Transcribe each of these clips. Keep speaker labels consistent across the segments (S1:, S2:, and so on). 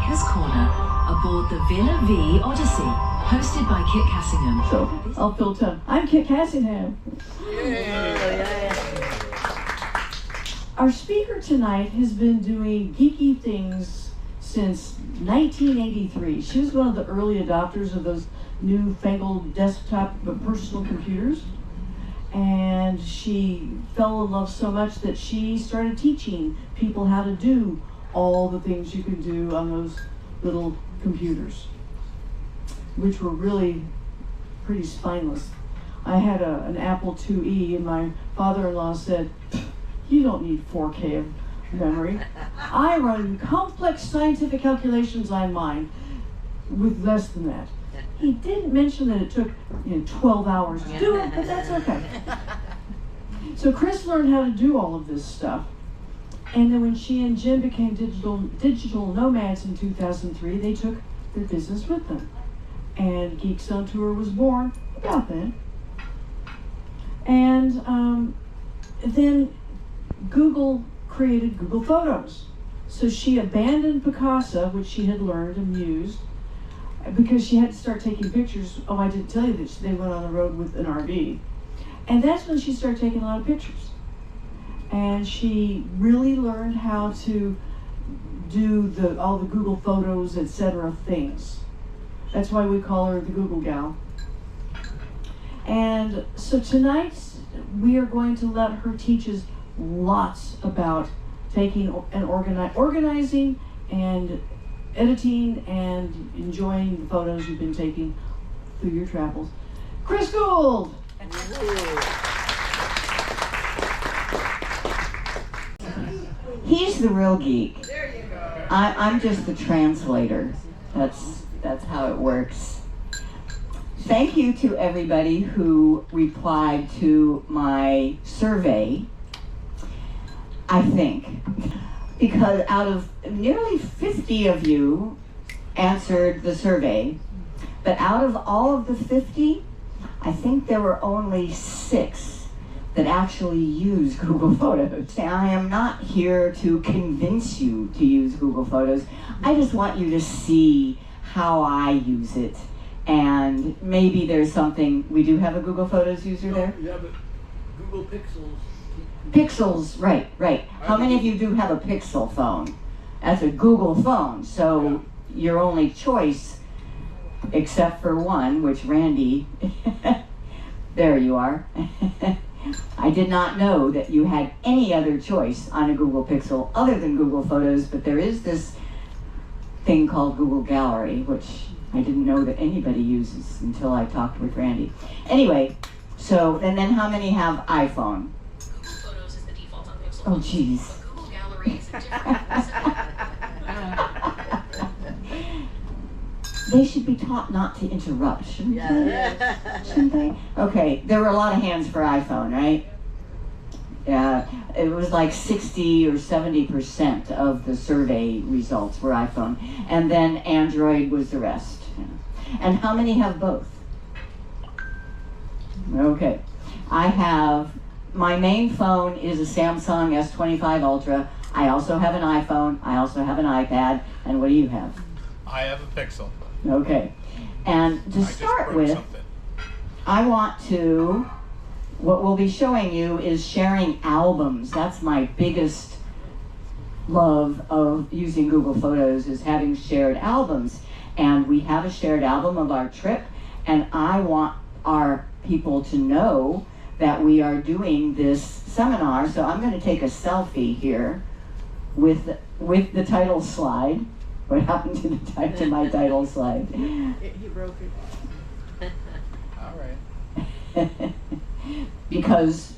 S1: Maker's Corner aboard the Villa Vie Odyssey, hosted by Kit Cassingham.
S2: So, I'll fill time. I'm Kit Cassingham. Our speaker tonight has been doing geeky things since 1983. She was one of the early adopters of those newfangled desktop but personal computers. And she fell in love so much that she started teaching people how to do all the things you can do on those little computers, which were really pretty spineless. I had an Apple IIe, and my father-in-law said, "You don't need 4K of memory. I run complex scientific calculations on mine with less than that." He didn't mention that it took 12 hours to do it, but that's okay. So Chris learned how to do all of this stuff. And then when she and Jim became digital nomads in 2003, they took their business with them. And Geeks on Tour was born about then. And then Google created Google Photos. So she abandoned Picasa, which she had learned and used, because she had to start taking pictures. Oh, I didn't tell you that they went on the road with an RV. And that's when she started taking a lot of pictures. And she really learned how to do all the Google Photos, etc. things. That's why we call her the Google Gal. And so tonight we are going to let her teach us lots about taking and organizing and editing and enjoying the photos you've been taking through your travels. Chris Guld!
S3: He's the real geek. There you go. I'm just the translator. That's how it works. Thank you to everybody who replied to my survey, I think. Because out of nearly 50 of you answered the survey, but out of all of the 50, I think there were only 6 that actually use Google Photos. I am not here to convince you to use Google Photos. I just want you to see how I use it. And maybe there's something, we do have a Google Photos user there?
S4: Yeah, but Google Pixels.
S3: Pixels, right. How many of you do have a Pixel phone? That's a Google phone, so your only choice, except for one, which Randy, there you are. I did not know that you had any other choice on a Google Pixel other than Google Photos, but there is this thing called Google Gallery, which I didn't know that anybody uses until I talked with Randy. Anyway, so, and then how many have iPhone?
S5: Google Photos is the default on Pixel.
S3: Oh, geez.
S5: Google Gallery is a different.
S3: They should be taught not to interrupt, shouldn't they? Shouldn't they? Okay, there were a lot of hands for iPhone, right? Yeah, it was like 60 or 70% of the survey results were iPhone. And then Android was the rest. And how many have both? Okay, I have, my main phone is a Samsung S25 Ultra. I also have an iPhone, I also have an iPad, and what do you have?
S4: I have a Pixel.
S3: Okay, and to start with, I want to, what we'll be showing you is sharing albums. That's my biggest love of using Google Photos, is having shared albums. And we have a shared album of our trip, and I want our people to know that we are doing this seminar. So I'm going to take a selfie here with the title slide. What happened to my title slide?
S2: He broke it.
S4: All right.
S3: Because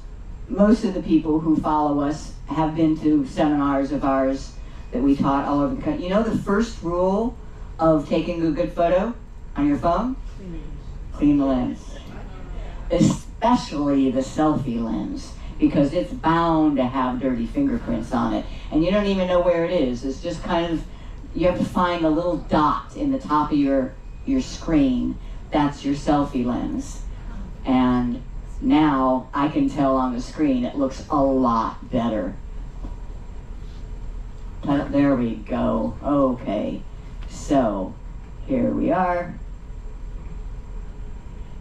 S3: most of the people who follow us have been to seminars of ours that we taught all over the country. You know the first rule of taking a good photo on your phone? Clean the lens. Especially the selfie lens, because it's bound to have dirty fingerprints on it. And you don't even know where it is. It's just kind of, you have to find a little dot in the top of your screen. That's your selfie lens. And now I can tell on the screen it looks a lot better. There we go. Okay. So here we are.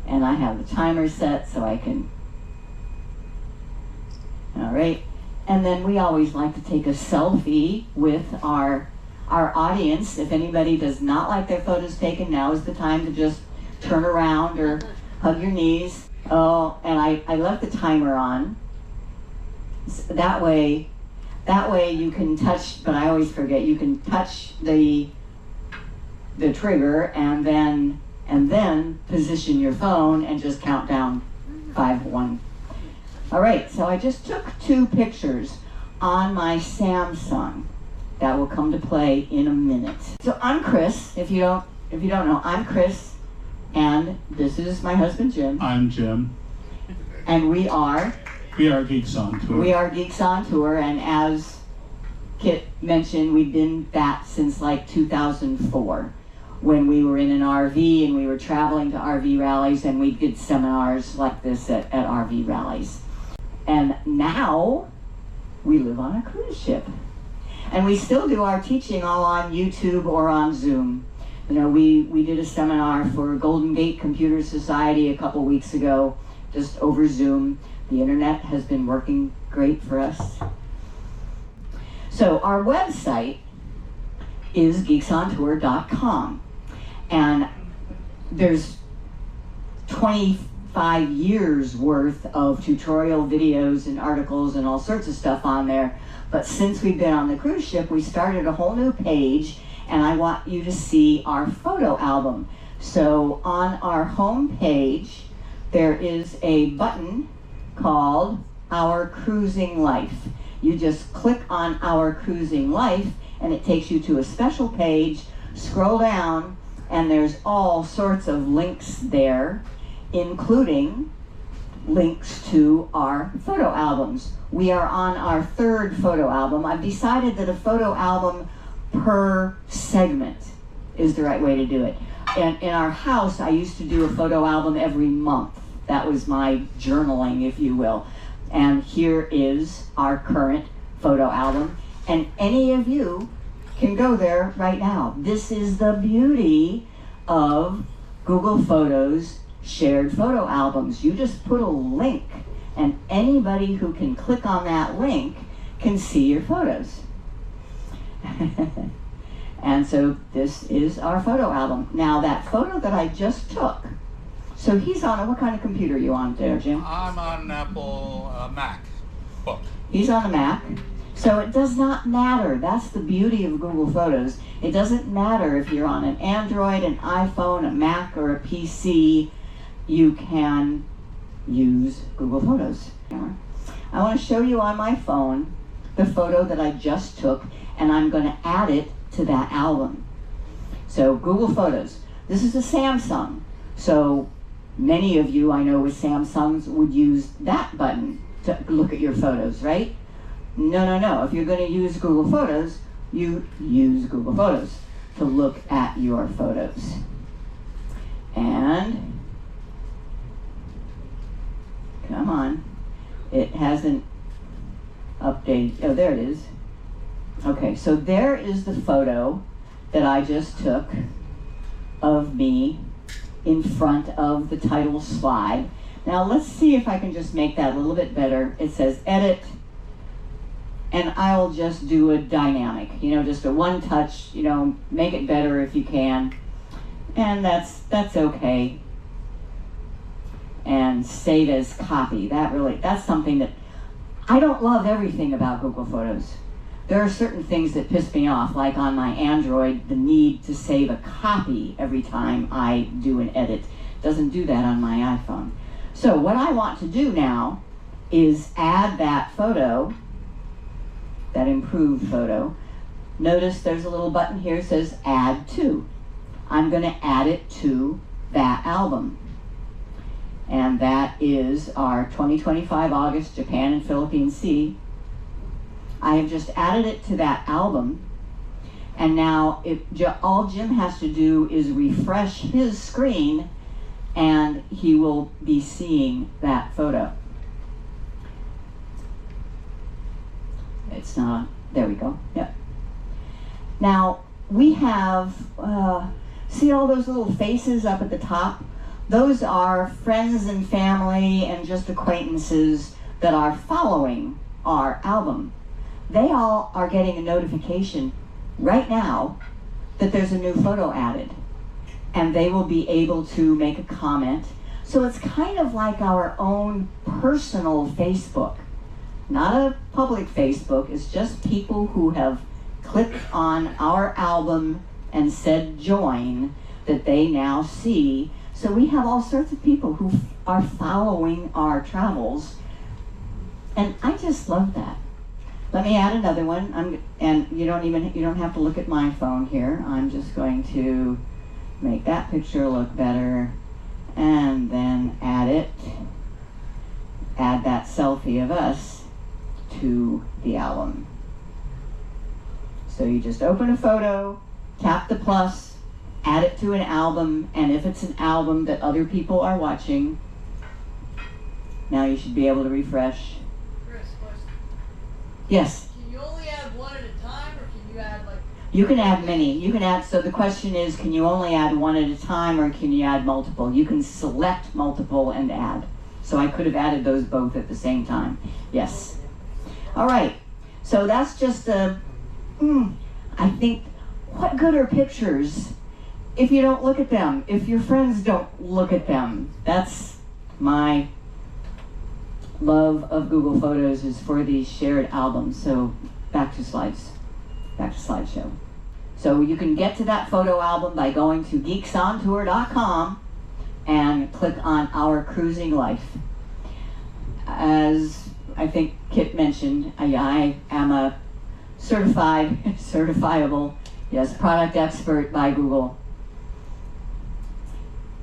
S3: And I have the timer set so I can, all right. And then we always like to take a selfie with our audience. If anybody does not like their photos taken, now is the time to just turn around or hug your knees. Oh, and I left the timer on. So that way you can touch, but I always forget, you can touch the trigger and then position your phone and just count down 5, 1. All right, so I just took 2 pictures on my Samsung that will come to play in a minute. So I'm Chris. If you don't know, I'm Chris, and this is my husband Jim.
S6: I'm Jim.
S3: And we are
S6: Geeks on Tour.
S3: We are Geeks on Tour, and as Kit mentioned, we've been that since like 2004, when we were in an RV and we were traveling to RV rallies, and we did seminars like this at RV rallies. And now we live on a cruise ship. And we still do our teaching all on YouTube or on Zoom. You know, we did a seminar for Golden Gate Computer Society a couple weeks ago, just over Zoom. The internet has been working great for us. So our website is geeksontour.com. And there's 25 years worth of tutorial videos and articles and all sorts of stuff on there. But since we've been on the cruise ship, we started a whole new page, and I want you to see our photo album. So on our home page, there is a button called Our Cruising Life. You just click on Our Cruising Life, and it takes you to a special page. Scroll down, and there's all sorts of links there, including links to our photo albums. We are on our 3rd photo album. I've decided that a photo album per segment is the right way to do it. And in our house, I used to do a photo album every month. That was my journaling, if you will. And here is our current photo album. And any of you can go there right now. This is the beauty of Google Photos shared photo albums. You just put a link, and anybody who can click on that link can see your photos. And so this is our photo album. Now that photo that I just took, so he's on what kind of computer are you on there, Jim?
S4: I'm on an Apple Mac book.
S3: He's on a Mac. So it does not matter. That's the beauty of Google Photos. It doesn't matter if you're on an Android, an iPhone, a Mac, or a PC. You can use Google Photos. I want to show you on my phone the photo that I just took, and I'm going to add it to that album. So Google Photos. This is a Samsung. So many of you I know with Samsungs would use that button to look at your photos, right? No. If you're going to use Google Photos, you use Google Photos to look at your photos. And come on, it hasn't updated. Oh, there it is. Okay, so there is the photo that I just took of me in front of the title slide. Now let's see if I can just make that a little bit better. It says edit, and I'll just do a dynamic, just a one touch, make it better if you can. And that's okay. And save as copy. That's something that I don't love everything about Google Photos. There are certain things that piss me off, like on my Android, the need to save a copy every time I do an edit. Doesn't do that on my iPhone. So what I want to do now is add that photo, that improved photo. Notice there's a little button here that says add to. I'm going to add it to that album. And that is our 2025 August Japan and Philippines Sea. I have just added it to that album. And now all Jim has to do is refresh his screen, and he will be seeing that photo. It's not, there we go, yep. Now, we have, see all those little faces up at the top? Those are friends and family and just acquaintances that are following our album. They all are getting a notification right now that there's a new photo added, and they will be able to make a comment. So it's kind of like our own personal Facebook, not a public Facebook. It's just people who have clicked on our album and said join that they now see. So we have all sorts of people who are following our travels, and I just love that. Let me add another one. And you don't have to look at my phone here. I'm just going to make that picture look better, and then add that selfie of us to the album. So you just open a photo, tap the plus, add it to an album, and if it's an album that other people are watching, now you should be able to refresh.
S7: Chris, question.
S3: Yes?
S7: Can you only add one at a time, or can you add like...
S3: You can add many. You can add, so the question is, can you only add one at a time, or can you add multiple? You can select multiple and add. So I could have added those both at the same time. Yes. All right. So that's just I think, what good are pictures if you don't look at them, if your friends don't look at them? That's my love of Google Photos, is for these shared albums. So back to slideshow. So you can get to that photo album by going to geeksontour.com and click on Our Cruising Life. As I think Kit mentioned, I am a certifiable, yes, product expert by Google.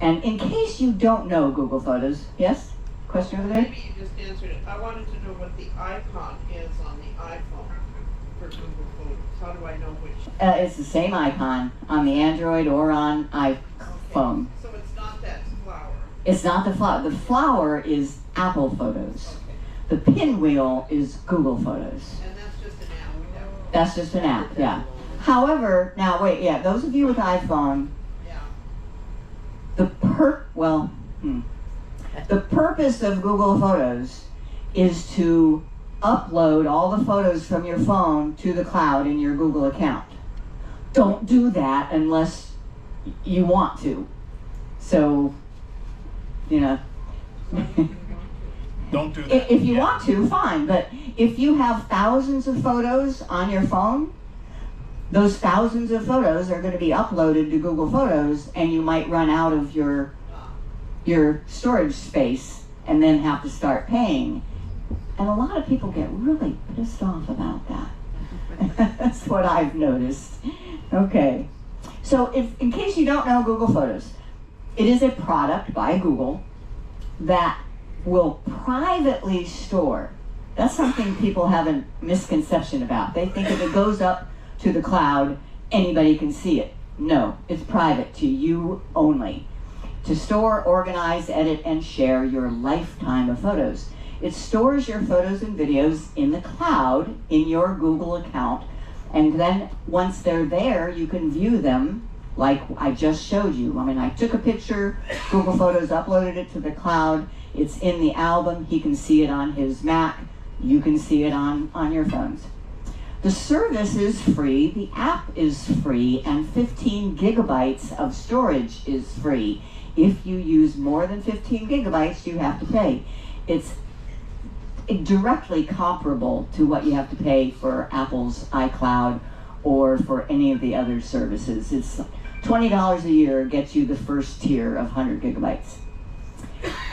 S3: And in case you don't know Google Photos, yes? Question over there?
S8: Maybe you just answered it. I wanted to know what the icon is on the iPhone for Google Photos. How do I know which?
S3: It's the same icon on the Android or on iPhone.
S8: Okay. So it's not that flower.
S3: It's not the flower. The flower is Apple Photos.
S8: Okay.
S3: The pinwheel is Google Photos.
S8: And that's just an app.
S3: That's just an app, yeah. However, now wait, yeah, those of you with iPhone,
S8: Yeah.
S3: the purpose of Google Photos is to upload all the photos from your phone to the cloud in your Google account. Don't do that unless you want to. So, you know.
S4: Don't do that.
S3: If you want to, fine. But if you have thousands of photos on your phone, those thousands of photos are going to be uploaded to Google Photos, and you might run out of your storage space and then have to start paying. And a lot of people get really pissed off about that. That's what I've noticed. Okay. So in case you don't know Google Photos, it is a product by Google that will privately store. That's something people have a misconception about. They think if it goes up to the cloud, anybody can see it. No, it's private to you only. To store, organize, edit, and share your lifetime of photos. It stores your photos and videos in the cloud in your Google account, and then once they're there, you can view them like I just showed you. I mean, I took a picture, Google Photos uploaded it to the cloud, it's in the album, he can see it on his Mac, you can see it on your phones. The service is free, the app is free, and 15 gigabytes of storage is free. If you use more than 15 gigabytes, you have to pay. It's directly comparable to what you have to pay for Apple's iCloud or for any of the other services. It's $20 a year gets you the first tier of 100 gigabytes.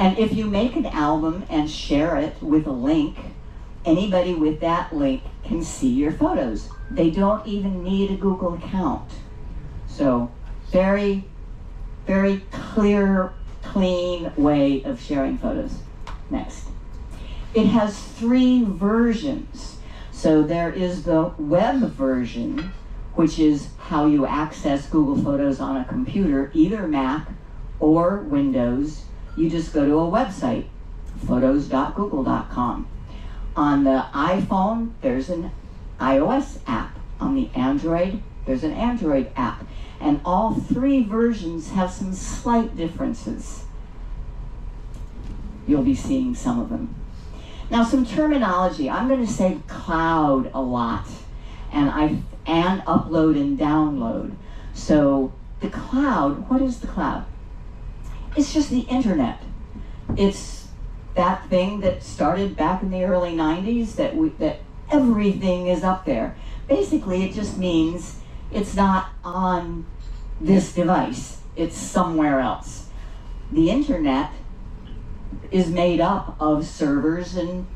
S3: And if you make an album and share it with a link, anybody with that link can see your photos. They don't even need a Google account. So very, very clear, clean way of sharing photos. Next. It has 3 versions. So there is the web version, which is how you access Google Photos on a computer, either Mac or Windows. You just go to a website, photos.google.com. On the iPhone, there's an iOS app. On the Android, there's an Android app. And all 3 versions have some slight differences. You'll be seeing some of them. Now, some terminology. I'm going to say cloud a lot, and upload and download. So the cloud, what is the cloud? It's just the internet. It's that thing that started back in the early 90s that everything is up there. Basically, it just means it's not on this device. It's somewhere else. The internet is made up of servers and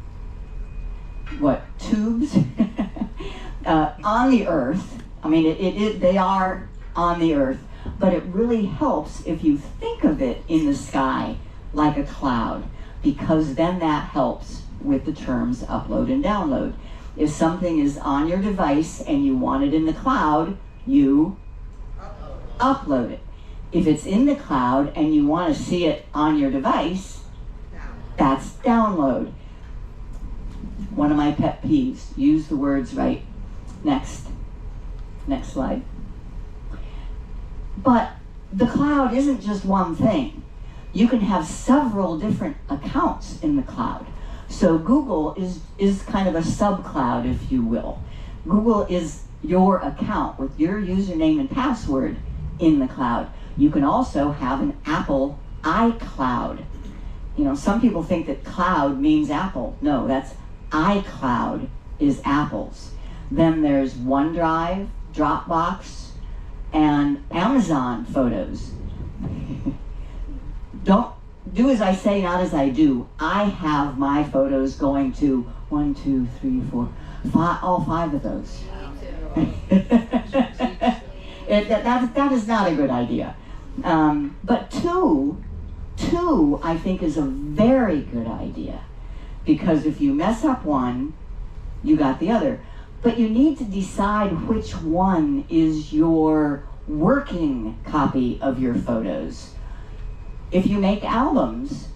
S3: tubes on the earth. I mean, they are on the earth, but it really helps if you think of it in the sky like a cloud, because then that helps with the terms upload and download. If something is on your device and you want it in the cloud, you upload it. If it's in the cloud and you want to see it on your device, that's download. One of my pet peeves, use the words right. Next slide. But the cloud isn't just one thing. You can have several different accounts in the cloud. So Google is kind of a sub-cloud, if you will. Google is your account with your username and password in the cloud. You can also have an Apple iCloud. You know, some people think that cloud means Apple. No, that's iCloud is Apple's. Then there's OneDrive, Dropbox, and Amazon Photos. Don't do as I say, not as I do. I have my photos going to 1, 2, 3, 4, 5, all 5 of those. That is not a good idea. But two, I think, is a very good idea, because if you mess up one, you got the other. But you need to decide which one is your working copy of your photos. If you make albums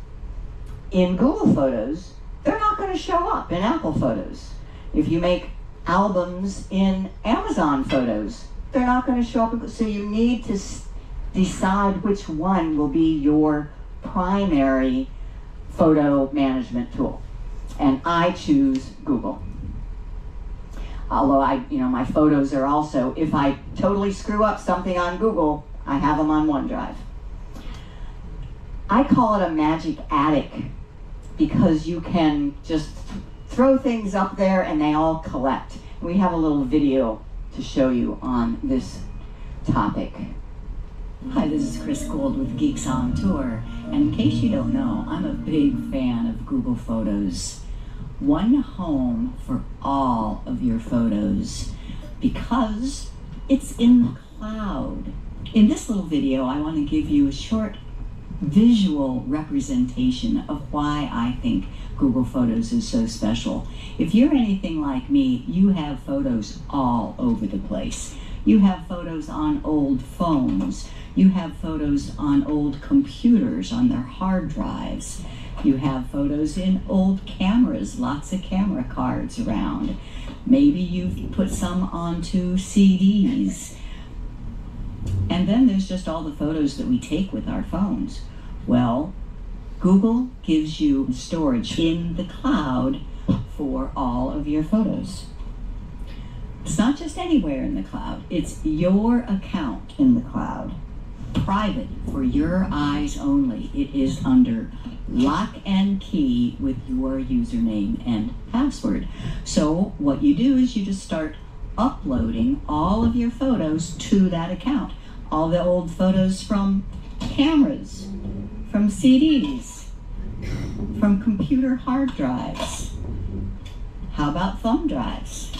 S3: in Google Photos, they're not going to show up in Apple Photos. If you make albums in Amazon Photos, they're not going to show up. So you need to decide which one will be your primary photo management tool. And I choose Google. Although my photos are also, if I totally screw up something on Google, I have them on OneDrive. I call it a magic attic, because you can just throw things up there and they all collect. We have a little video to show you on this topic. Hi, this is Chris Guld with Geeks on Tour, and in case you don't know, I'm a big fan of Google Photos. One home for all of your photos, because it's in the cloud. In this little video, I want to give you a short visual representation of why I think Google Photos is so special. If you're anything like me, you have photos all over the place. You have photos on old phones. You have photos on old computers, on their hard drives. You have photos in old cameras, lots of camera cards around. Maybe you've put some onto CDs. And then there's just all the photos that we take with our phones. Well, Google gives you storage in the cloud for all of your photos. It's not just anywhere in the cloud, it's your account in the cloud. Private, for your eyes only. It is under lock and key with your username and password. So what you do is you just start uploading all of your photos to that account. All the old photos from cameras, from CDs, from computer hard drives. How about thumb drives?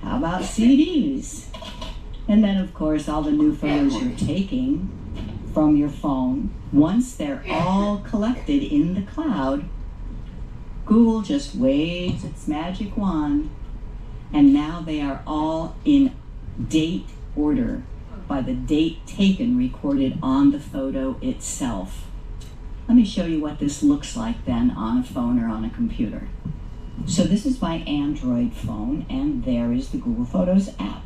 S3: How about CDs? And then, of course, all the new photos you're taking from your phone. Once they're all collected in the cloud, Google just waves its magic wand, and now they are all in date order by the date taken recorded on the photo itself. Let me show you what this looks like then on a phone or on a computer. So this is my Android phone, and there is the Google Photos app.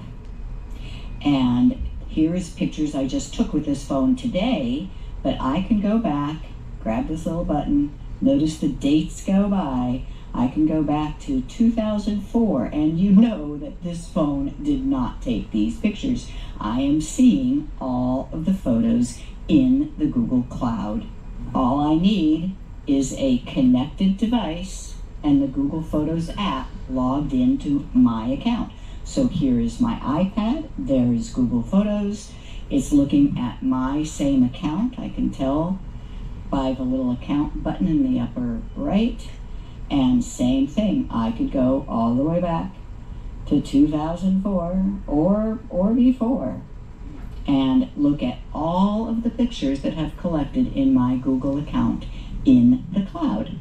S3: And here is pictures I just took with this phone today, but I can go back, grab this little button, notice the dates go by. I can go back to 2004, and you know that this phone did not take these pictures. I am seeing all of the photos in the Google Cloud. All I need is a connected device and the Google Photos app logged into my account. So here is my iPad, there is Google Photos. It's looking at my same account. I can tell by the little account button in the upper right. And same thing, I could go all the way back to 2004 or before and look at all of the pictures that have collected in my Google account in the cloud.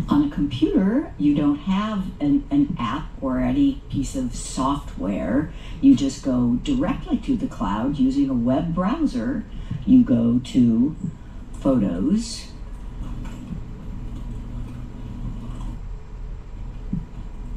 S3: On a computer, you don't have an app or any piece of software. You just go directly to the cloud using a web browser. You go to Photos,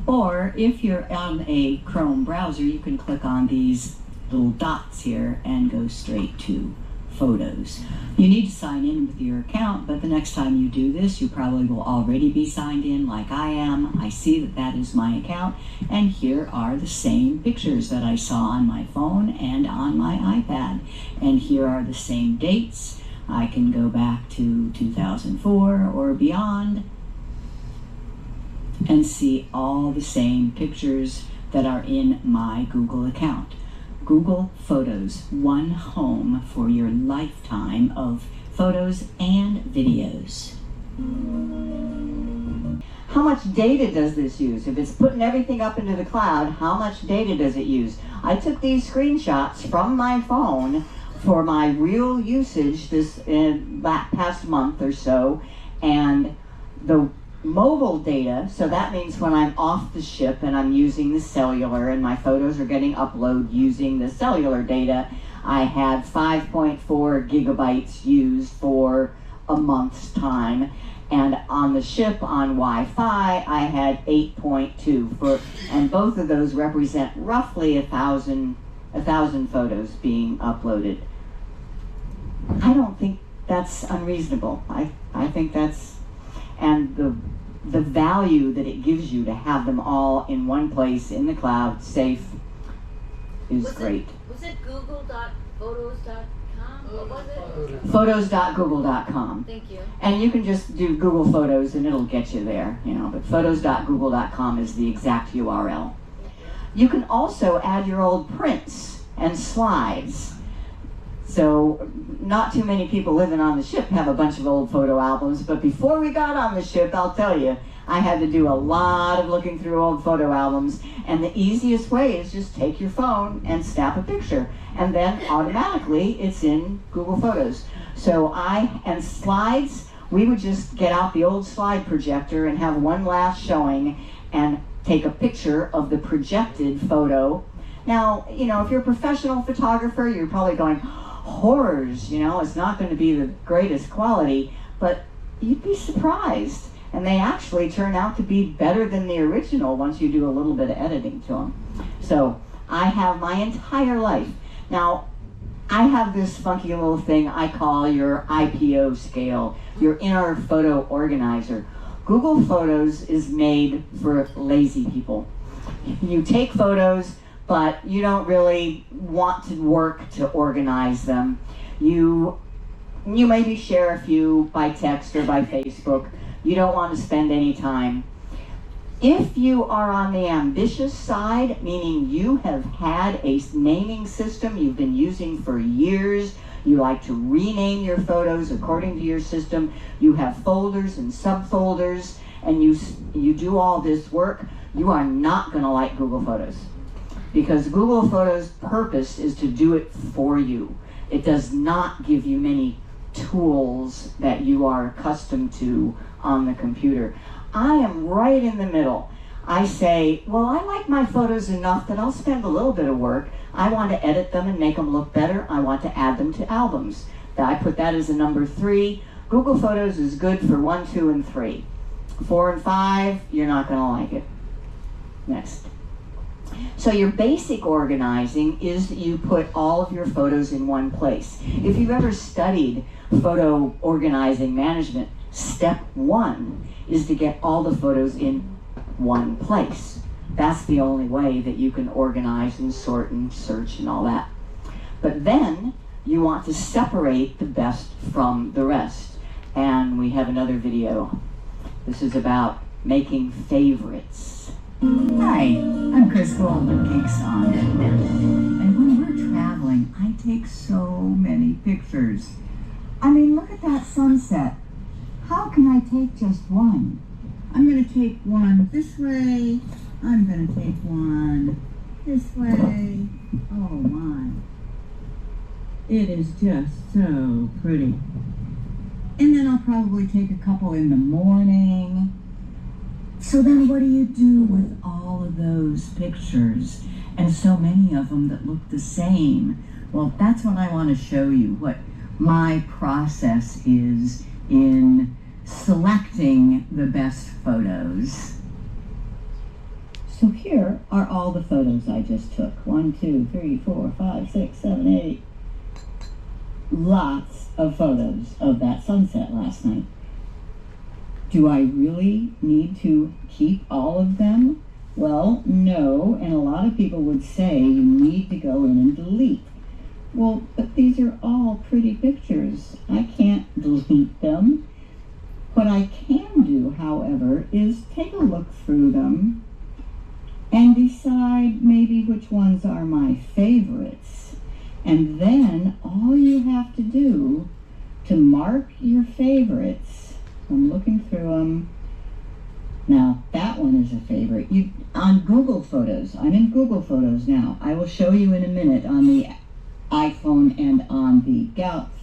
S3: or if you're on a Chrome browser, you can click on these little dots here and go straight to Photos. You need to sign in with your account, but the next time you do this, you probably will already be signed in like I am. I see that that is my account, and here are the same pictures that I saw on my phone and on my iPad. And here are the same dates. I can go back to 2004 or beyond and see all the same pictures that are in my Google account. Google Photos, one home for your lifetime of photos and videos. How much data does this use? If it's putting everything up into the cloud, how much data does it use? I took these screenshots from my phone for my real usage this past month or so, and the mobile data, so that means when I'm off the ship and I'm using the cellular and my photos are getting uploaded using the cellular data, I had 5.4 gigabytes used for a month's time, and on the ship on Wi-Fi I had 8.2 for, and both of those represent roughly 1,000 photos being uploaded. I don't think that's unreasonable. I think that's, and the value that it gives you to have them all in one place in the cloud, safe, is great.
S7: Was it google.photos.com? What was it?
S3: Photos.google.com.
S7: Thank you.
S3: And you can just do Google Photos and it'll get you there, you know, but photos.google.com is the exact URL. You can also add your old prints and slides. So not too many people living on the ship have a bunch of old photo albums, but before we got on the ship, I'll tell you, I had to do a lot of looking through old photo albums, and the easiest way is just take your phone and snap a picture, and then automatically it's in Google Photos. So and slides, we would just get out the old slide projector and have one last showing and take a picture of the projected photo. Now, you know, if you're a professional photographer, you're probably going, horrors, you know, it's not going to be the greatest quality, but you'd be surprised. And they actually turn out to be better than the original once you do a little bit of editing to them. So I have my entire life. Now, I have this funky little thing I call your IPO scale, your inner photo organizer. Google Photos is made for lazy people. You take photos, but you don't really want to work to organize them. You maybe share a few by text or by Facebook. You don't want to spend any time. If you are on the ambitious side, meaning you have had a naming system you've been using for years, you like to rename your photos according to your system, you have folders and subfolders, and you do all this work, you are not going to like Google Photos. Because Google Photos' purpose is to do it for you. It does not give you many tools that you are accustomed to on the computer. I am right in the middle. I say, well, I like my photos enough that I'll spend a little bit of work. I want to edit them and make them look better. I want to add them to albums. I put that as a number 3. Google Photos is good for 1, 2, and 3. 4 and 5, you're not going to like it. Next. So your basic organizing is that you put all of your photos in one place. If you've ever studied photo organizing management, step one is to get all the photos in one place. That's the only way that you can organize and sort and search and all that. But then you want to separate the best from the rest. And we have another video. This is about making favorites.
S9: Hi, I'm Chris Guld with Picasa. And when we're traveling, I take so many pictures. I mean, look at that sunset. How can I take just one? I'm going to take one this way. I'm going to take one this way. Oh my. It is just so pretty. And then I'll probably take a couple in the morning. So then what do you do with all of those pictures and so many of them that look the same? Well, that's what I want to show you, what my process is in selecting the best photos. So here are all the photos I just took. 1, 2, 3, 4, 5, 6, 7, 8. Lots of photos of that sunset last night. Do I really need to keep all of them? Well, no, and a lot of people would say you need to go in and delete. Well, but these are all pretty pictures. I can't delete them. What I can do, however, is take a look through them and decide maybe which ones are my favorites. And then all you have to do to mark your favorites, I'm looking through them. Now, that one is a favorite. On Google Photos, I'm in Google Photos now. I will show you in a minute on the iPhone and on the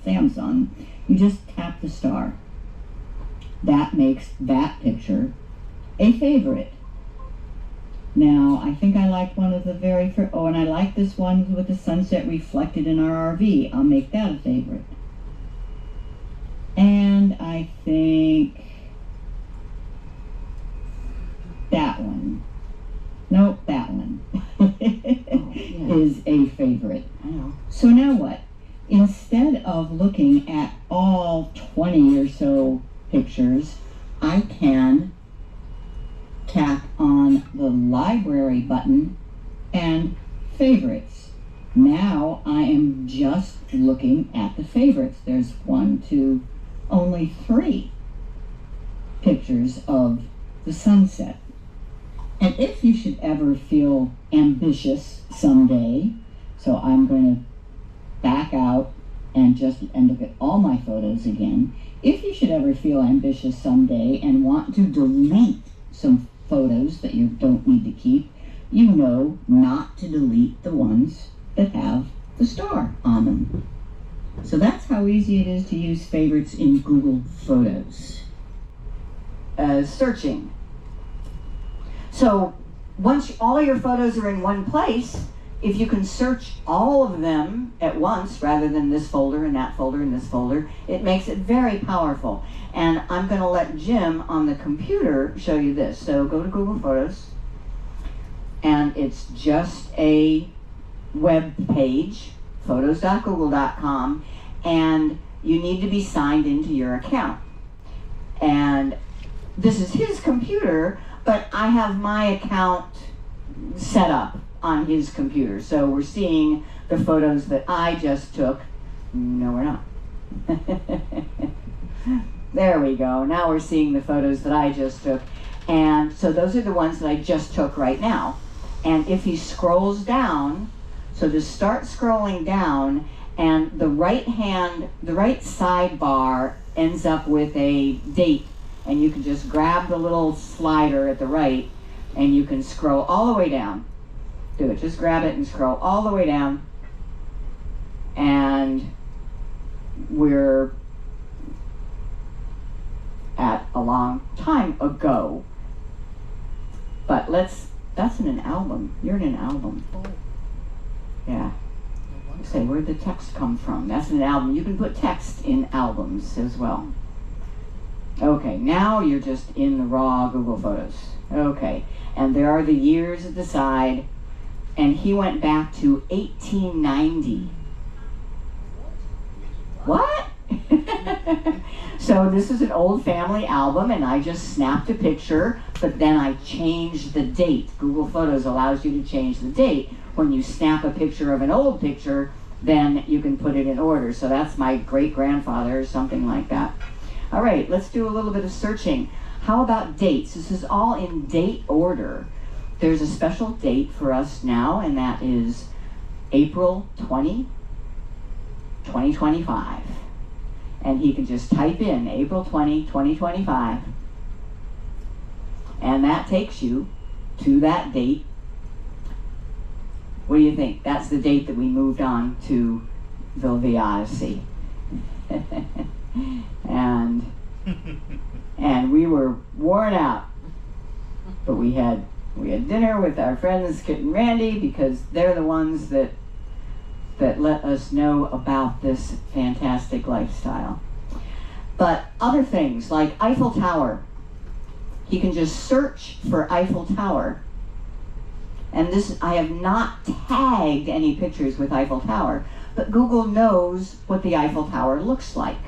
S9: Samsung. You just tap the star. That makes that picture a favorite. Now, I think I liked one of the very first, and I like this one with the sunset reflected in our RV. I'll make that a favorite. And I think that one. Nope, that one is a favorite. So now what? Instead of looking at all 20 or so pictures, I can tap on the library button and favorites. Now I am just looking at the favorites. There's 1, 2, only 3 pictures of the sunset. And if you should ever feel ambitious someday, so I'm going to back out and look at all my photos again. If you should ever feel ambitious someday and want to delete some photos that you don't need to keep, you know not to delete the ones that have the star on them. So that's how easy it is to use favorites in Google Photos. Searching. So once all your photos are in one place, if you can search all of them at once rather than this folder and that folder and this folder, it makes it very powerful. And I'm going to let Jim on the computer show you this. So go to Google Photos, and it's just a web page, photos.google.com, and you need to be signed into your account. And this is his computer, but I have my account set up on his computer. So we're seeing the photos that I just took. No, we're not. There we go. Now we're seeing the photos that I just took. And so those are the ones that I just took right now. And if he scrolls down, so just start scrolling down, and the right sidebar ends up with a date. And you can just grab the little slider at the right, and you can scroll all the way down. Do it. Just grab it and scroll all the way down. And we're at a long time ago. But that's in an album. You're in an album. Yeah. Say, where'd the text come from? That's in an album. You can put text in albums as well. Okay, now you're just in the raw Google Photos. Okay, and there are the years at the side.
S3: and he went back to 1890. What? So this is an old family album, and I just snapped a picture, but then I changed the date. Google Photos allows you to change the date. When you snap a picture of an old picture, then you can put it in order. So that's my great-grandfather or something like that. All right, let's do a little bit of searching. How about dates? This is all in date order. There's a special date for us now, and that is April 20, 2025. And he can just type in April 20, 2025. And that takes you to that date. What do you think? That's the date that we moved on to Villa Vie Odyssey. and we were worn out. But we had dinner with our friends Kit and Randy, because they're the ones that let us know about this fantastic lifestyle. But other things like Eiffel Tower, he can just search for Eiffel Tower. And this, I have not tagged any pictures with Eiffel Tower, but Google knows what the Eiffel Tower looks like.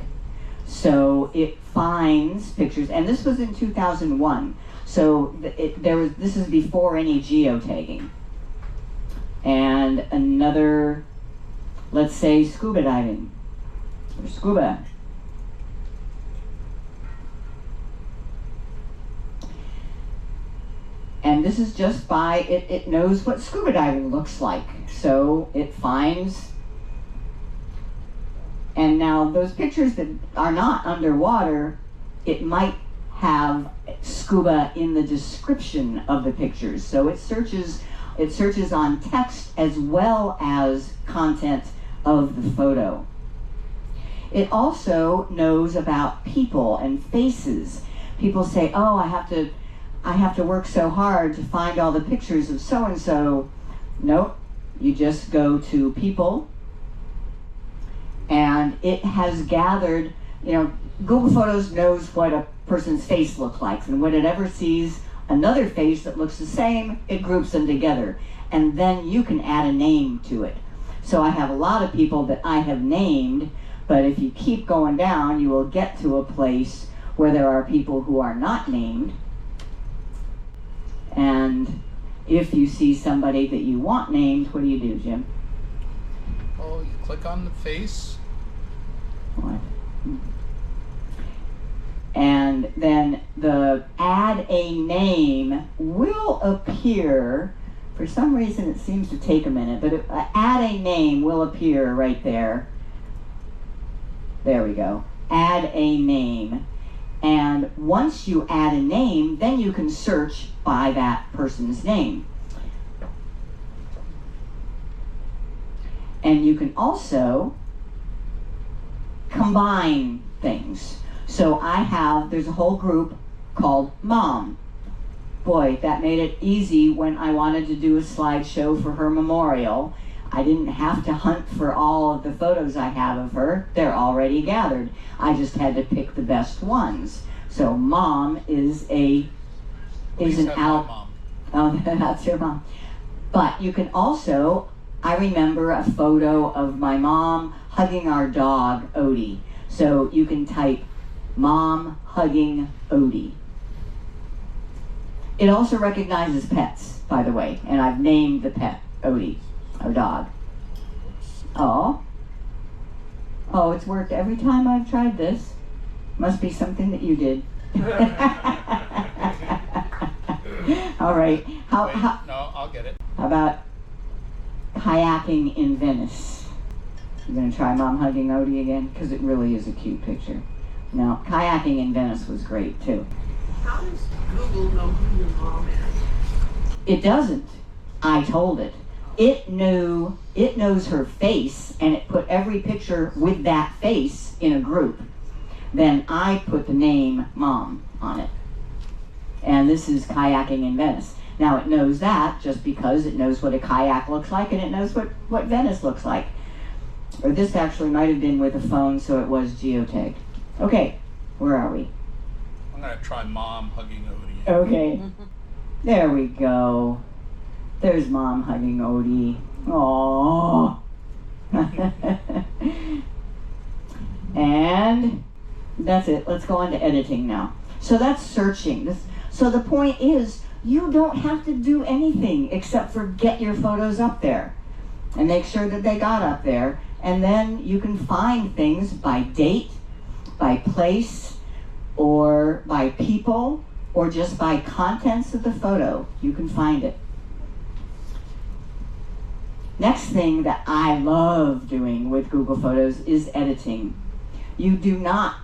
S3: So it finds pictures, and this was in 2001. So this is before any geotagging. And another, let's say scuba diving, or scuba. And this is just by, it knows what scuba diving looks like. So it finds, and now those pictures that are not underwater, it might have scuba in the description of the pictures. So it searches on text as well as content of the photo. It also knows about people and faces. People say, oh, I have to work so hard to find all the pictures of so-and-so. Nope, you just go to people, and it has gathered, Google Photos knows what a person's face looks like, and when it ever sees another face that looks the same, it groups them together, and then you can add a name to it. So I have a lot of people that I have named, but if you keep going down, you will get to a place where there are people who are not named. And if you see somebody that you want named, what do you do, Jim?
S4: Oh, you click on the face.
S3: What? And then the add a name will appear. For some reason it seems to take a minute, but add a name will appear right there. There we go. Add a name. And once you add a name, then you can search by that person's name. And you can also combine things. So there's a whole group called Mom. Boy, that made it easy when I wanted to do a slideshow for her memorial. I didn't have to hunt for all of the photos I have of her. They're already gathered. I just had to pick the best ones. So Mom is an out. Oh, that's your mom. But you can also, I remember a photo of my mom hugging our dog, Odie. So you can type Mom hugging Odie. It also recognizes pets, by the way, and I've named the pet Odie, our dog. Oh, it's worked every time I've tried this. Must be something that you did. All right.
S4: No, I'll get it.
S3: How about kayaking in Venice? You're going to try Mom hugging Odie again? Because it really is a cute picture. No, kayaking in Venice was great, too.
S8: How does Google know who your mom is?
S3: It doesn't. I told it. It knows her face, and it put every picture with that face in a group. Then I put the name Mom on it. And this is kayaking in Venice. Now it knows that just because it knows what a kayak looks like, and it knows what Venice looks like. Or this actually might have been with a phone, so it was geotagged. Okay, where are we?
S4: I'm going to try Mom hugging Odie.
S3: Okay, there we go. There's Mom hugging Odie. Aww. And that's it. Let's go on to editing now. So that's searching. So the point is, you don't have to do anything except for get your photos up there and make sure that they got up there. And then you can find things by date, by place, or by people, or just by contents of the photo. You can find it. Next thing that I love doing with Google Photos is editing. You do not,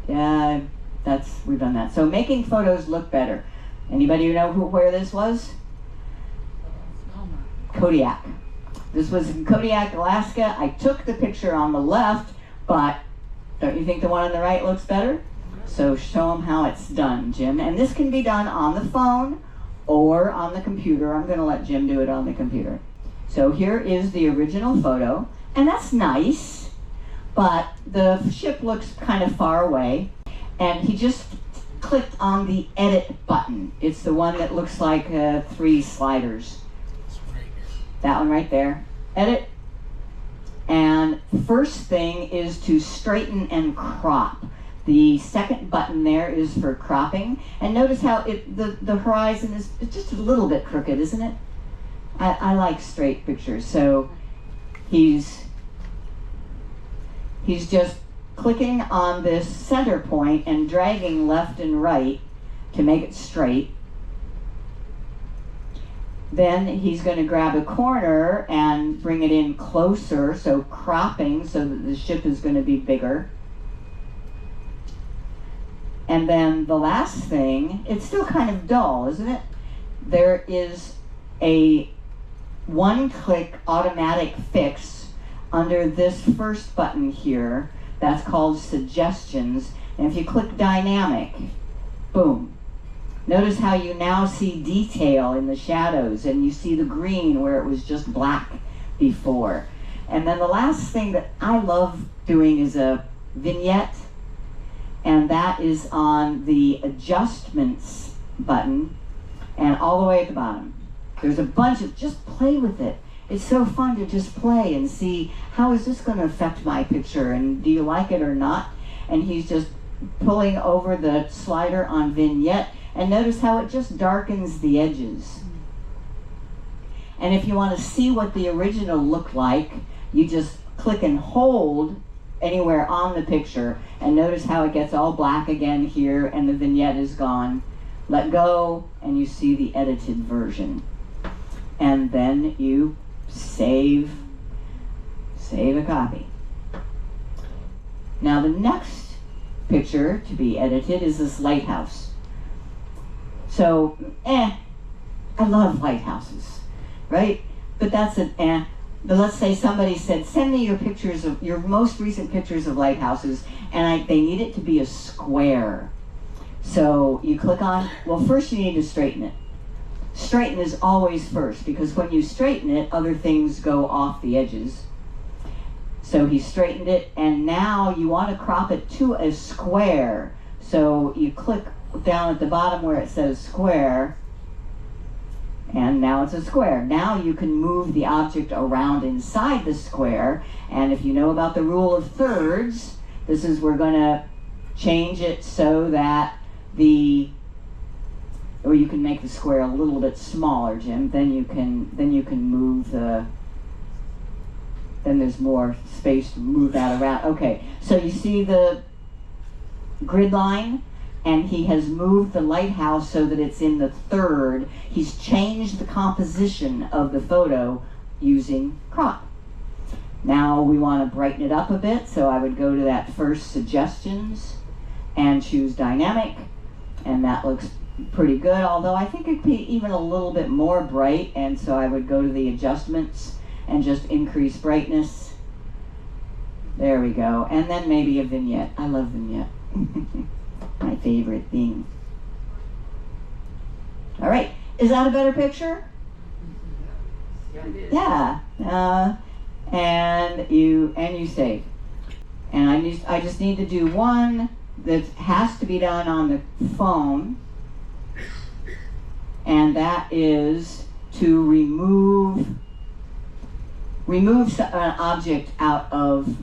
S3: we've done that. So making photos look better. Anybody know where this was? Kodiak. This was in Kodiak, Alaska. I took the picture on the left, but don't you think the one on the right looks better? So show them how it's done, Jim. And this can be done on the phone or on the computer. I'm going to let Jim do it on the computer. So here is the original photo, and that's nice, but the ship looks kind of far away, and he just clicked on the edit button. It's the one that looks like 3 sliders. That one right there. Edit. And first thing is to straighten and crop. The second button there is for cropping. And notice how the horizon is just a little bit crooked, isn't it? I like straight pictures. So he's just clicking on this center point and dragging left and right to make it straight. Then he's going to grab a corner and bring it in closer, so cropping so that the ship is going to be bigger. And then the last thing, it's still kind of dull, isn't it? There is a one-click automatic fix under this first button here. That's called suggestions. And if you click dynamic, boom. Notice how you now see detail in the shadows, and you see the green where it was just black before. And then the last thing that I love doing is a vignette, and that is on the adjustments button and all the way at the bottom. There's a bunch of, just play with it. It's so fun to just play and see, how is this going to affect my picture, and do you like it or not? And he's just pulling over the slider on vignette, and notice how it just darkens the edges. And if you want to see what the original looked like, you just click and hold anywhere on the picture, and notice how it gets all black again here and the vignette is gone. Let go and you see the edited version. And then you save a copy. Now the next picture to be edited is this lighthouse. So, I love lighthouses, right? But that's an But let's say somebody said, send me your pictures of your most recent pictures of lighthouses, and they need it to be a square. So you click on, well, first you need to straighten it. Straighten is always first, because when you straighten it, other things go off the edges. So he straightened it, and now you want to crop it to a square. So you click down at the bottom where it says square, and now it's a square. Now you can move the object around inside the square, and if you know about the rule of thirds, this is, we're going to change it so that or you can make the square a little bit smaller, Jim. Then you can move then there's more space to move that around. Okay, so you see the grid line, and he has moved the lighthouse so that it's in the third. He's changed the composition of the photo using crop. Now we want to brighten it up a bit, so I would go to that first suggestions and choose dynamic, and that looks pretty good, although I think it could be even a little bit more bright, and so I would go to the adjustments and just increase brightness. There we go. And then maybe a vignette. I love vignette. My favorite thing. All right, is that a better picture? Yeah. And you save. And I just need to do one that has to be done on the phone, and that is to remove an object out of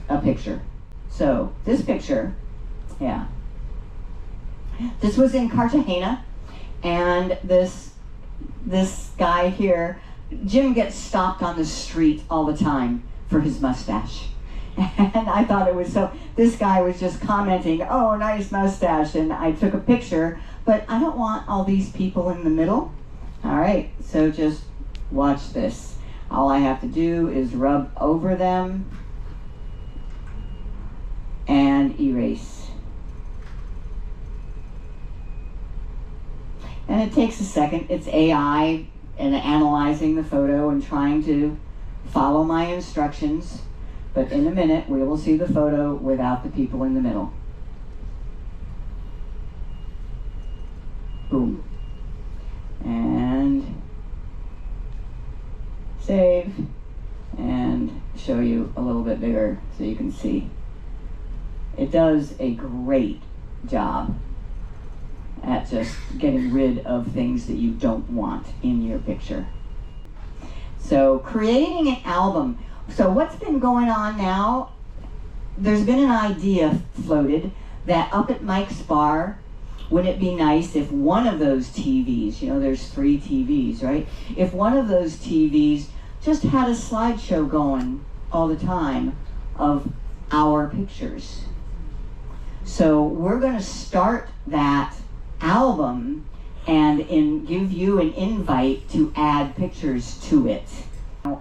S3: a picture. So this picture, yeah. This was in Cartagena, and this guy here, Jim gets stopped on the street all the time for his mustache. And I thought it was so, this guy was just commenting, oh, nice mustache, and I took a picture, but I don't want all these people in the middle. All right, so just watch this. All I have to do is rub over them and erase. And it takes a second. It's AI and analyzing the photo and trying to follow my instructions. But in a minute, we will see the photo without the people in the middle. Boom. And save, and show you a little bit bigger so you can see. It does a great job at just getting rid of things that you don't want in your picture. So creating an album. So what's been going on now, there's been an idea floated that up at Mike's Bar, wouldn't it be nice if one of those TVs, you know, there's 3 TVs, right? If one of those TVs just had a slideshow going all the time of our pictures. So we're going to start that album and give you an invite to add pictures to it.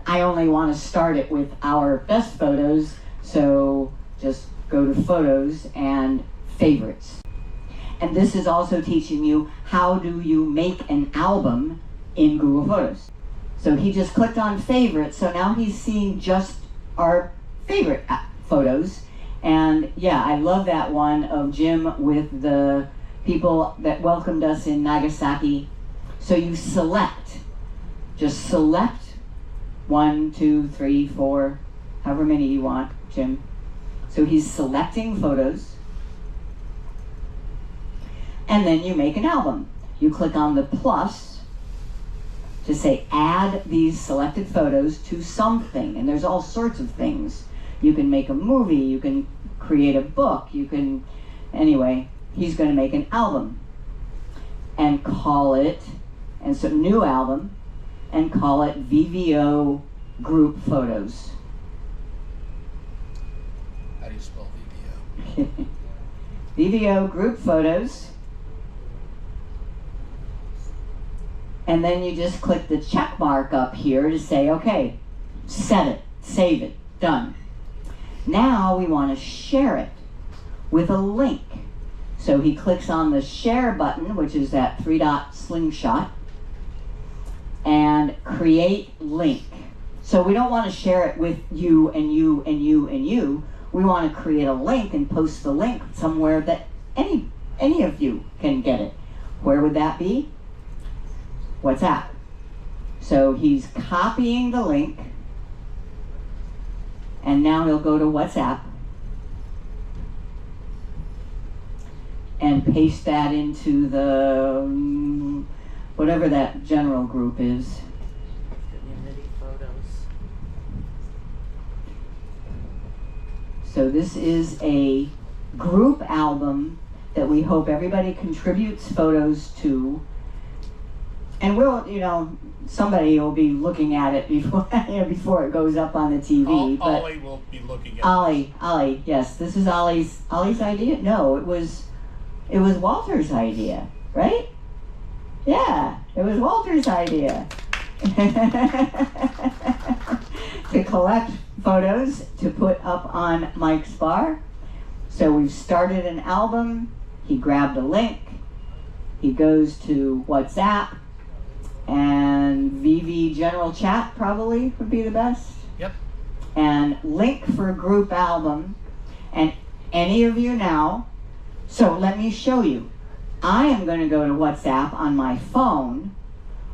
S3: I only want to start it with our best photos, so just go to Photos and Favorites. And this is also teaching you how do you make an album in Google Photos. So he just clicked on Favorites, so now he's seeing just our favorite photos. And yeah, I love that one of Jim with the people that welcomed us in Nagasaki. So you just select 1, 2, 3, 4, however many you want, Jim. So he's selecting photos. And then you make an album. You click on the plus to say add these selected photos to something. And there's all sorts of things. You can make a movie, you can create a book, you can, anyway, he's going to make an album and call it, and so new album, and call it VVO Group Photos.
S4: How do you spell VVO?
S3: VVO Group Photos. And then you just click the check mark up here to say, okay, set it, save it, done. Now we want to share it with a link. So he clicks on the share button, which is that 3-dot slingshot, and create link. So we don't want to share it with you and you and you and you. We want to create a link and post the link somewhere that any of you can get it. Where would that be? WhatsApp. So he's copying the link, and now he'll go to WhatsApp and paste that into the whatever that general group is.
S8: Community photos.
S3: So this is a group album that we hope everybody contributes photos to. And we'll, somebody will be looking at it before it goes up on the TV. But
S4: Ollie will be looking at
S3: Ollie, yes, this is Ollie's idea. No, it was Walter's idea, right? Yeah, it was Walter's idea to collect photos to put up on Mike's Bar. So we've started an album. He grabbed a link. He goes to WhatsApp. And VV General Chat probably would be the best.
S4: Yep.
S3: And link for group album. And any of you now, so let me show you. I am going to go to WhatsApp on my phone,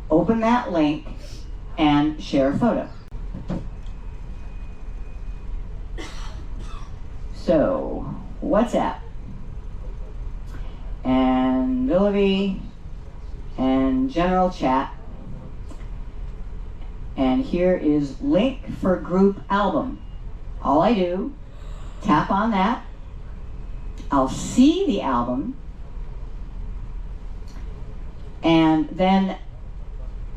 S3: open that link, and share a photo. So, WhatsApp. And Villa Vie and General Chat. And here is link for group album. All I do, tap on that. I'll see the album. And then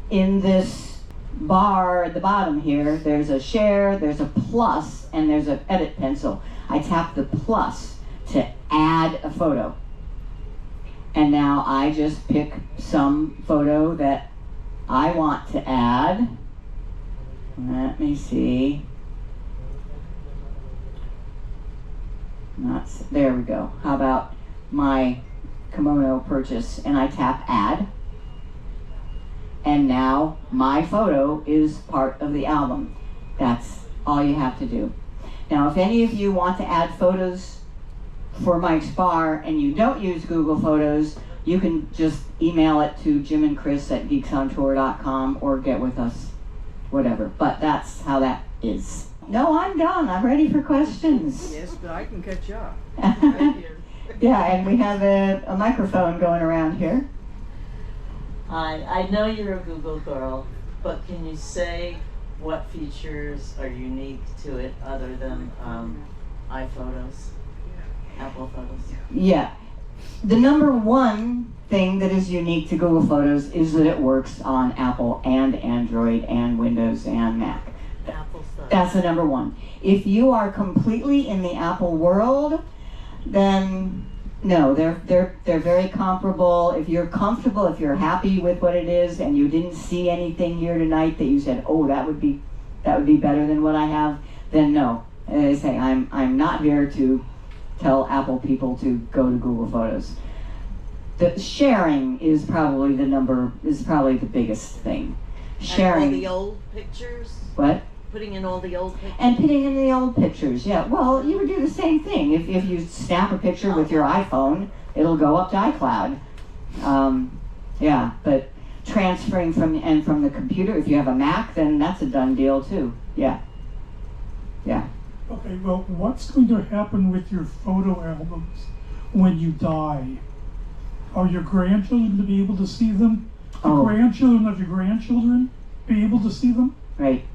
S3: in this bar at the bottom here, there's a share, there's a plus, and there's an edit pencil. I tap the plus to add a photo. And now I just pick some photo that I want to add. Let me see. There we go. How about my kimono purchase? And I tap add. And now my photo is part of the album. That's all you have to do. Now, if any of you want to add photos for Mike's Bar and you don't use Google Photos, you can just email it to Jim and Chris at geeksontour.com or get with us, whatever. But that's how that is. No, I'm done. I'm ready for questions.
S8: Yes, but I can catch up.
S3: Yeah, and we have a microphone going around here.
S10: Hi, I know you're a Google girl, but can you say what features are unique to it other than iPhotos, Apple Photos?
S3: Yeah. The number one thing that is unique to Google Photos is that it works on Apple and Android and Windows and Mac.
S10: Apple stuff.
S3: That's the number one. If you are completely in the Apple world, then no, they're very comparable. If you're comfortable, if you're happy with what it is, and you didn't see anything here tonight that you said, oh, that would be better than what I have, then no. As I say, I'm not here to tell Apple people to go to Google Photos. The sharing is probably the biggest thing. Sharing.
S10: And all the old pictures?
S3: What?
S10: Putting in all the old pictures?
S3: And putting in the old pictures, yeah. Well, you would do the same thing. If you snap a picture with your iPhone, it'll go up to iCloud. Yeah, but transferring from the computer, if you have a Mac, then that's a done deal too. Yeah. Yeah.
S11: Okay, well, what's going to happen with your photo albums when you die? Are your grandchildren going to be able to see them? The grandchildren of your grandchildren be able to see them?
S3: Right.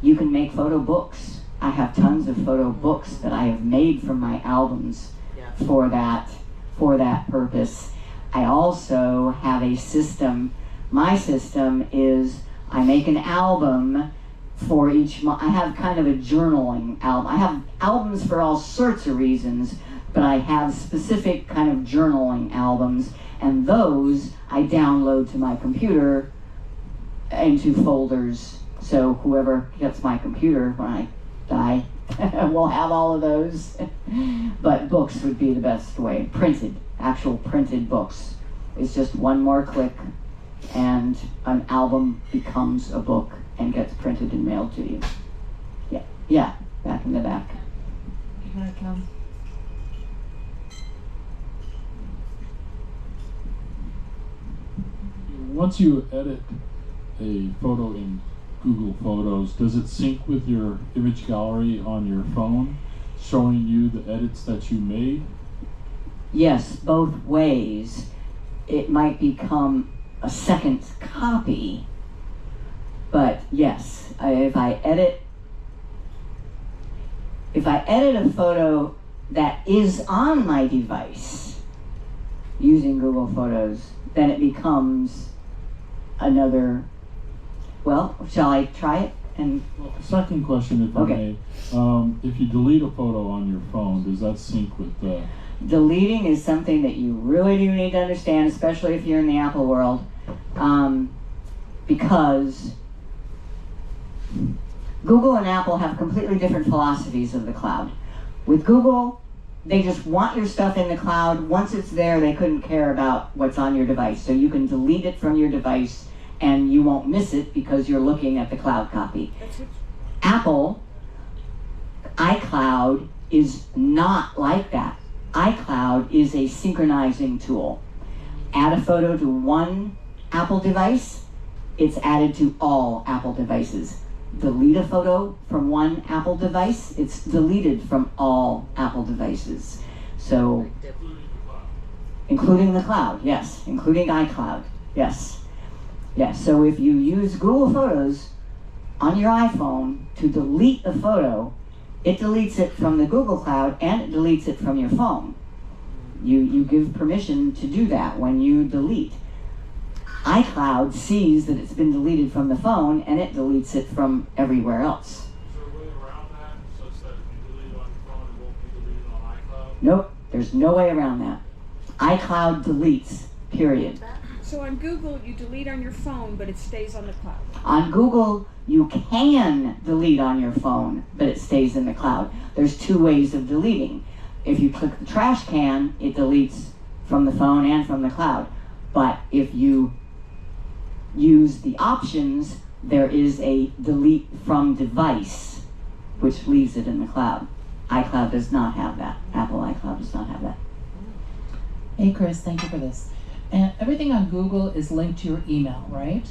S3: You can make photo books. I have tons of photo books that I have made from my albums for that purpose. I also have a system. My system is I make an album for each month. I have kind of a journaling album. I have albums for all sorts of reasons, but I have specific kind of journaling albums, and those I download to my computer into folders. So whoever gets my computer when I die will have all of those. But books would be the best way. Actual printed books. It's just one more click and an album becomes a book and gets printed and mailed to you. Yeah, back in the back.
S10: Can I come?
S6: Once you edit a photo in Google Photos, does it sync with your image gallery on your phone, showing you the edits that you made?
S3: Yes, both ways. It might become a second copy, but yes, if I edit a photo that is on my device using Google Photos, then it becomes another. Well, shall I try it? And
S6: second question, if I may. If you delete a photo on your phone, does that sync with the...
S3: Deleting is something that you really do need to understand, especially if you're in the Apple world, because Google and Apple have completely different philosophies of the cloud. With Google, they just want your stuff in the cloud. Once it's there, they couldn't care about what's on your device. So you can delete it from your device and you won't miss it because you're looking at the cloud copy. Apple, iCloud is not like that. iCloud is a synchronizing tool. Add a photo to one Apple device, it's added to all Apple devices. Delete a photo from one Apple device, it's deleted from all Apple devices. So, including the cloud, yes. Including iCloud, yes. Yes, so if you use Google Photos on your iPhone to delete a photo, it deletes it from the Google Cloud and it deletes it from your phone. You give permission to do that when you delete. iCloud sees that it's been deleted from the phone and it deletes it from everywhere else.
S6: Is there a way around that such that if you delete it on your phone, it won't be deleted on iCloud?
S3: Nope, there's no way around that. iCloud deletes, period.
S12: So on Google, you delete on your phone, but it stays on the cloud.
S3: On Google, you can delete on your phone, but it stays in the cloud. There's two ways of deleting. If you click the trash can, it deletes from the phone and from the cloud. But if you use the options, there is a delete from device, which leaves it in the cloud. iCloud does not have that. Apple iCloud does not have that.
S13: Hey Chris, thank you for this. And everything on Google is linked to your email, right?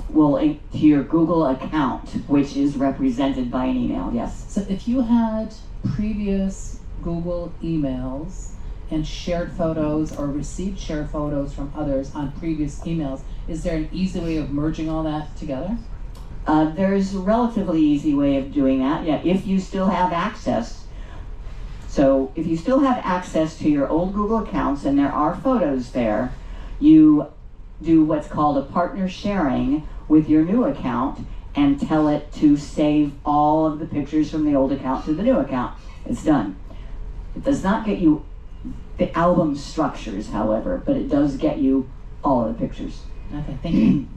S3: Well, to your Google account, which is represented by an email, yes.
S13: So if you had previous Google emails and shared photos or received shared photos from others on previous emails, is there an easy way of merging all that together?
S3: There's a relatively easy way of doing that, yeah, if you still have access. So if you still have access to your old Google accounts and there are photos there, you do what's called a partner sharing with your new account and tell it to save all of the pictures from the old account to the new account. It's done. It does not get you the album structures, however, but it does get you all of the pictures.
S13: Okay, thank you.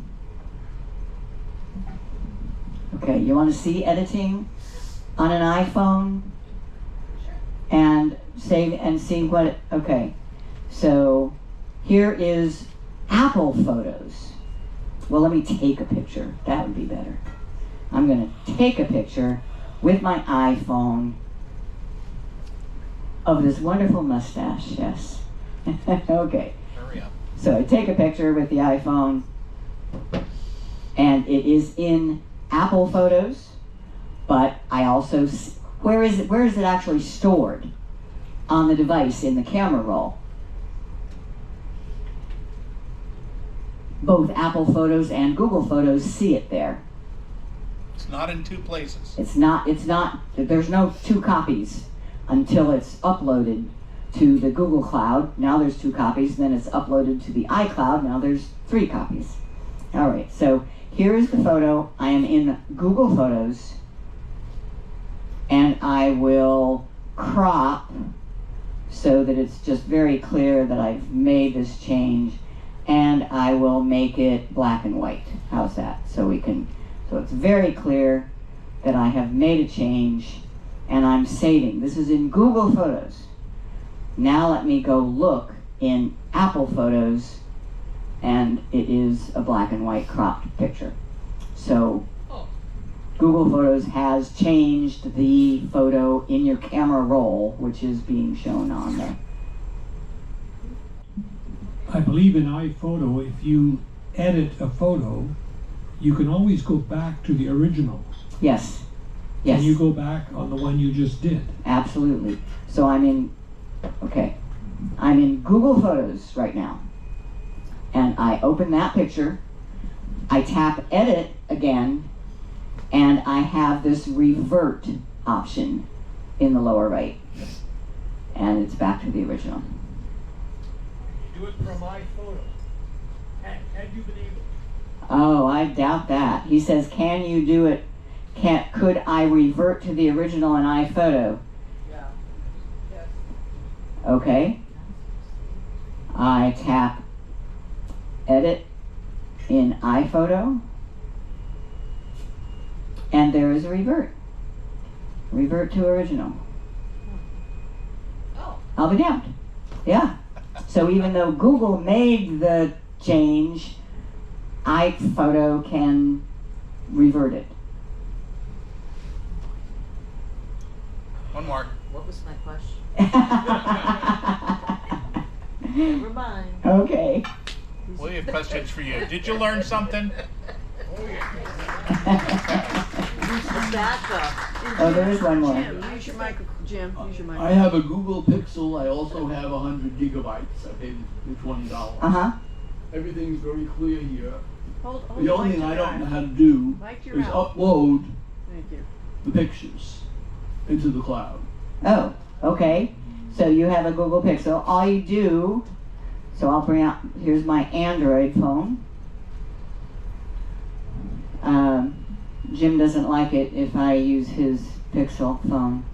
S3: Okay, you want to see editing on an iPhone and save and see what, okay. So here is Apple Photos. Well, let me take a picture. That would be better. I'm going to take a picture with my iPhone of this wonderful mustache, yes. Okay.
S4: Hurry up.
S3: So I take a picture with the iPhone, and it is in Apple Photos, but I also, where is it actually stored? On the device in the camera roll. Both Apple Photos and Google Photos see it there.
S4: It's not in two places.
S3: It's not, there's no two copies until it's uploaded to the Google Cloud. Now there's two copies, then it's uploaded to the iCloud. Now there's 3 copies. All right, so here is the photo. I am in Google Photos, and I will crop so that it's just very clear that I've made this change, and I will make it black and white. How's that? So it's very clear that I have made a change and I'm saving. This is in Google Photos. Now let me go look in Apple Photos, and it is a black and white cropped picture. So Google Photos has changed the photo in your camera roll, which is being shown on there.
S14: I believe in iPhoto, if you edit a photo, you can always go back to the original.
S3: Yes. Yes.
S14: Can you go back on the one you just did?
S3: Absolutely. So I'm in Google Photos right now. And I open that picture, I tap edit again, and I have this revert option in the lower right. And it's back to the original.
S15: Do it from iPhoto. Had you been able?
S3: Oh, I doubt that. He says, can you do it? Could I revert to the original in iPhoto?
S15: Yeah. Yes.
S3: Okay. I tap edit in iPhoto, and there is a revert. Revert to original.
S15: Oh.
S3: I'll be damned. Yeah. So even though Google made the change, iPhoto can revert it.
S4: One more.
S10: What was my question? Never mind.
S3: Okay.
S4: We have questions for you. Did you learn something?
S15: Oh, yeah.
S3: Oh, there is one more.
S8: Jim, use your microphone. Jim, use your microphone.
S16: I have a Google Pixel. I also have 100 gigabytes. I paid the $20.
S3: Uh-huh.
S16: Everything's very clear here.
S12: Hold
S16: The
S12: the
S16: only
S12: mic
S16: thing
S12: to
S16: I
S12: your
S16: don't know
S12: eye.
S16: how to do
S12: Mic to your
S16: is
S12: mouth.
S16: upload
S12: Thank you.
S16: the pictures into the cloud.
S3: Oh, okay. So you have a Google Pixel. All you do, so I'll bring out, here's my Android phone. Jim doesn't like it if I use his Pixel phone.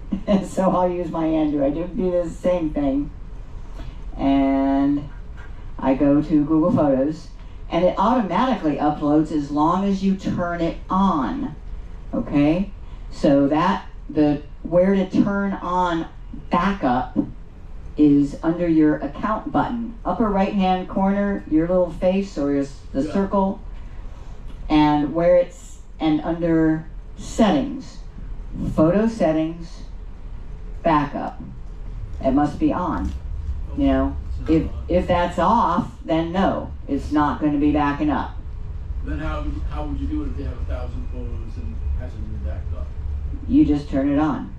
S3: So I'll use my Android. It would be the same thing. And I go to Google Photos, and it automatically uploads as long as you turn it on. Okay? So that, where to turn on backup is under your account button. Upper right hand corner, your little face or the circle, and and under settings, photo settings, backup. It must be on. You know, if that's off, then no, it's not going to be backing up.
S16: Then how would you do it if they have 1,000 photos and hasn't been backed up?
S3: You just turn it on,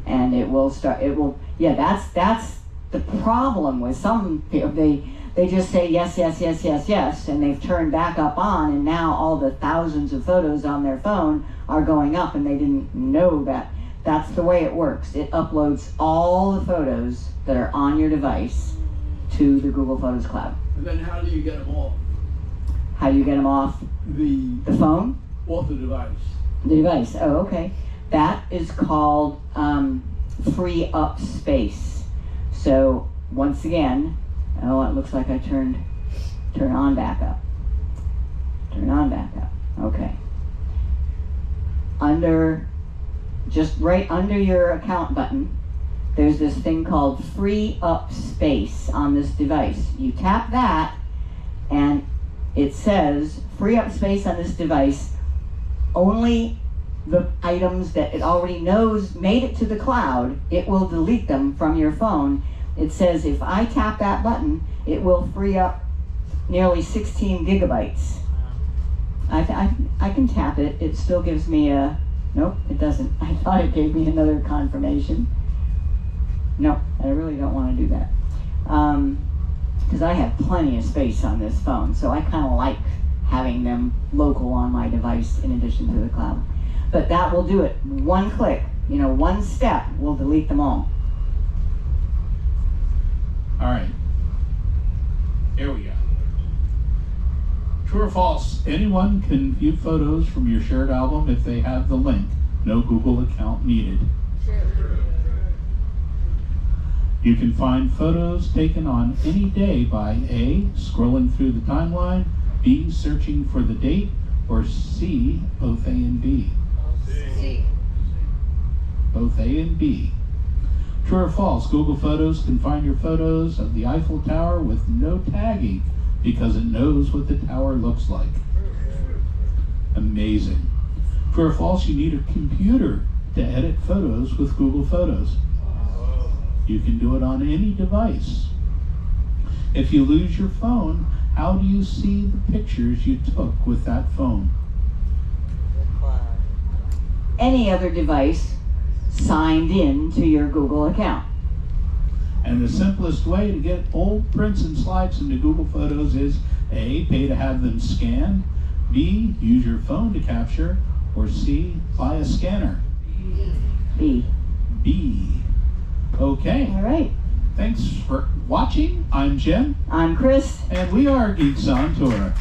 S3: and it will start. It will. Yeah, that's the problem with some people. They just say yes, yes, yes, yes, yes, and they've turned backup on, and now all the thousands of photos on their phone are going up, and they didn't know that. That's the way it works. It uploads all the photos that are on your device to the Google Photos cloud.
S16: And then how do you get them off?
S3: How do you get them off
S16: The
S3: phone?
S16: off the device.
S3: The device. Oh, okay. That is called free up space. So once again, oh, it looks like I turn on backup. Turn on backup. Okay. Just right under your account button, there's this thing called free up space on this device. You tap that, and it says free up space on this device. Only the items that it already knows made it to the cloud, it will delete them from your phone. It says if I tap that button, it will free up nearly 16 gigabytes. I can tap it. It still gives me a, nope, it doesn't. I thought it gave me another confirmation. No, I really don't want to do that. Because I have plenty of space on this phone, so I kind of like having them local on my device in addition to the cloud. But that will do it. One click, one step will delete them all.
S4: All right. Here we go. True or false, anyone can view photos from your shared album if they have the link. No Google account needed. You can find photos taken on any day by A, scrolling through the timeline, B, searching for the date, or C, both A and B.
S7: C.
S4: Both A and B. True or false, Google Photos can find your photos of the Eiffel Tower with no tagging because it knows what the tower looks like. Amazing. True or false, you need a computer to edit photos with Google Photos. You can do it on any device. If you lose your phone, how do you see the pictures you took with that phone?
S3: Any other device signed in to your Google account.
S4: And the simplest way to get old prints and slides into Google Photos is A, pay to have them scanned, B, use your phone to capture, or C, buy a scanner.
S3: B.
S4: B. Okay.
S3: All right.
S4: Thanks for watching. I'm Jim.
S3: I'm Chris.
S4: And we are Geeks on Tour.